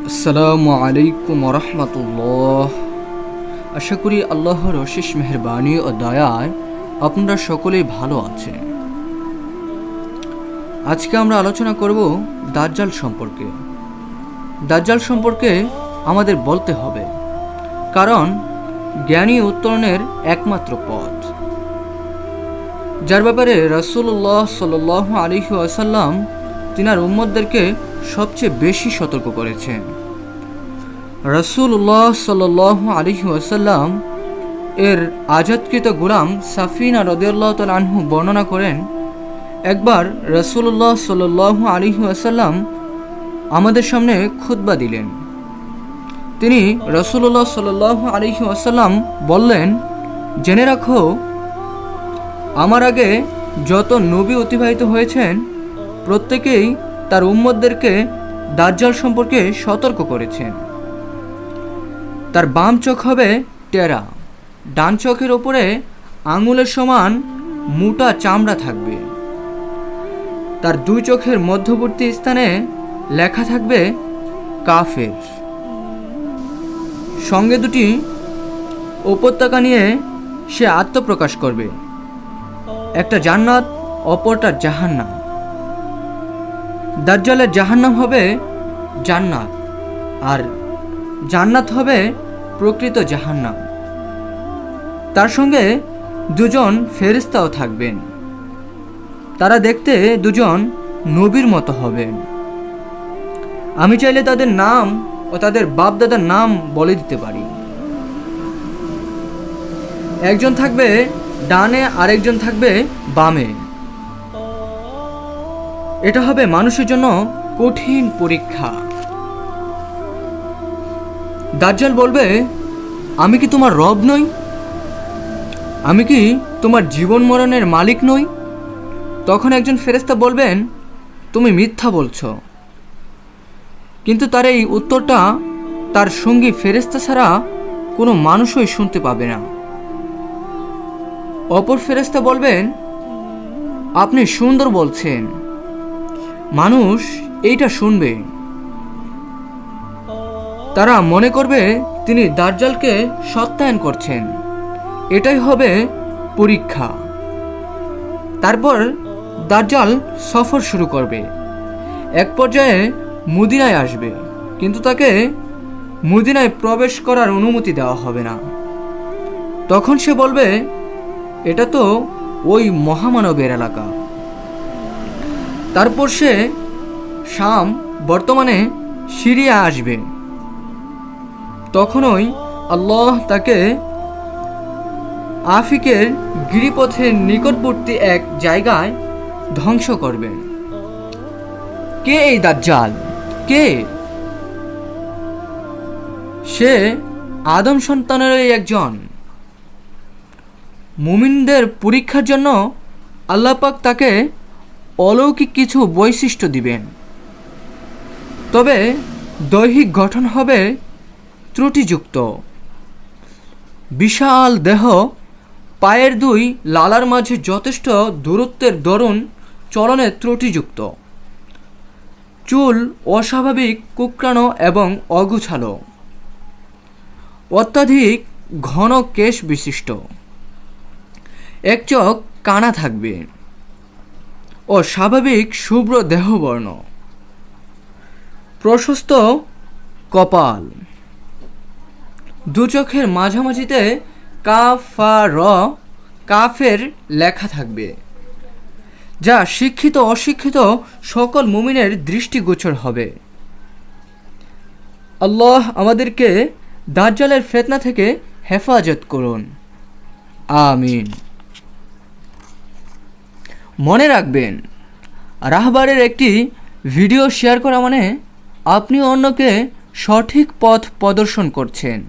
আসসালামু আলাইকুম রহমতুল্লাহ। আশা করি আল্লাহর অশেষ মেহেরবানি ও দয়ায় আপনারা সকলেই ভালো আছেন। আজকে আমরা আলোচনা করব দাজ্জাল সম্পর্কে। দাজ্জাল সম্পর্কে আমাদের বলতে হবে, কারণ জ্ঞানী উত্তরণের একমাত্র পথ। যার ব্যাপারে রাসূলুল্লাহ সাল্লাল্লাহু আলাইহি ওয়াসাল্লাম তিনার উম্মতদেরকে সবচেয়ে বেশি সতর্ক করেছেন। রাসূলুল্লাহ সাল্লাল্লাহু আলাইহি ওয়াসাল্লাম এর আজাদকৃত গোলাম সাফিনা রাদিয়াল্লাহু তাআলা আনহু বর্ণনা করেন, একবার রাসূলুল্লাহ সাল্লাল্লাহু আলাইহি ওয়াসাল্লাম আমাদের সামনে খুতবা দিলেন। তিনি রাসূলুল্লাহ সাল্লাল্লাহু আলাইহি ওয়াসাল্লাম বললেন, জেনে রাখো, আমার আগে যত নবী অতিবাহিত হয়েছেন প্রত্যেকেই তার উম্মতদেরকে দাজ্জাল সম্পর্কে সতর্ক করেছেন। তার বাম চোখ হবে টেরা, ডান চোখের ওপরে আঙুলের সমান মোটা চামড়া থাকবে, তার দুই চোখের মধ্যবর্তী স্থানে লেখা থাকবে কাফের। সঙ্গে দুটি উপত্যকা নিয়ে সে আত্মপ্রকাশ করবে, একটা জান্নাত, অপরটা জাহান্নাম। দাজ্জালের জাহান্নাম হবে জান্নাত, আর জান্নাত হবে প্রকৃত জাহান্নাম। তার সঙ্গে দুজন ফেরেশতাও থাকবেন, তারা দেখতে দুজন নবীর মতো হবেন। আমি চাইলে তাদের নাম ও তাদের বাপ দাদার নাম বলে দিতে পারি। একজন থাকবে ডানে, আরেকজন থাকবে বামে। এটা হবে মানুষের জন্য কঠিন পরীক্ষা। দাজ্জাল বলবে, আমি কি তোমার রব নই? আমি কি তোমার জীবন মরণের মালিক নই? তখন একজন ফেরেশতা বলবেন, তুমি মিথ্যা বলছো। কিন্তু তার এই উত্তরটা তার সঙ্গী ফেরেশতা ছাড়া কোনো মানুষই শুনতে পাবে না। অপর ফেরেশতা বলবেন, আপনি সুন্দর বলছেন, মানুষ এইটা শুনবে। তারা মনে করবে তিনি দাজ্জালকে সত্যায়ন করছেন। এটাই হবে পরীক্ষা। তারপর দাজ্জাল সফর শুরু করবে। এক পর্যায়ে মদিনায় আসবে, কিন্তু তাকে মদিনায় প্রবেশ করার অনুমতি দেওয়া হবে না। তখন সে বলবে, এটা তো ওই মহামানবের এলাকা। তারপর সে শাম, বর্তমানে সিরিয়া আসবে। তখনই আল্লাহ তাকে আফিকের গিরিপথের নিকটবর্তী এক জায়গায় ধ্বংস করবেন। কে এই দাজ্জাল? কে? সে আদম সন্তানেরই একজন। মুমিনদের পরীক্ষার জন্য আল্লাহ পাক তাকে অলৌকিক কিছু বৈশিষ্ট্য দিবেন। তবে দৈহিক গঠন হবে ত্রুটিযুক্ত। বিশাল দেহ, পায়ের দুই লালার মাঝে যথেষ্ট দূরত্বের দরুন চলনে ত্রুটিযুক্ত, চুল অস্বাভাবিক কুঁকড়ানো এবং অগুছালো, অত্যাধিক ঘন কেশ বিশিষ্ট, এক চোখ কানা থাকবে, অস্বাভাবিক শুভ্র দেহবর্ণ, প্রশস্ত কপাল, দু চোখের মাঝামাঝিতে কাফের লেখা থাকবে, যা শিক্ষিত অশিক্ষিত সকল মুমিনের দৃষ্টিগোচর হবে। আল্লাহ আমাদেরকে দাজ্জালের ফিতনা থেকে হেফাজত করুন, আমিন। মনে রাখবেন, রাহবারের একটি ভিডিও শেয়ার করা মানে আপনি অন্যকে সঠিক পথ প্রদর্শন করছেন।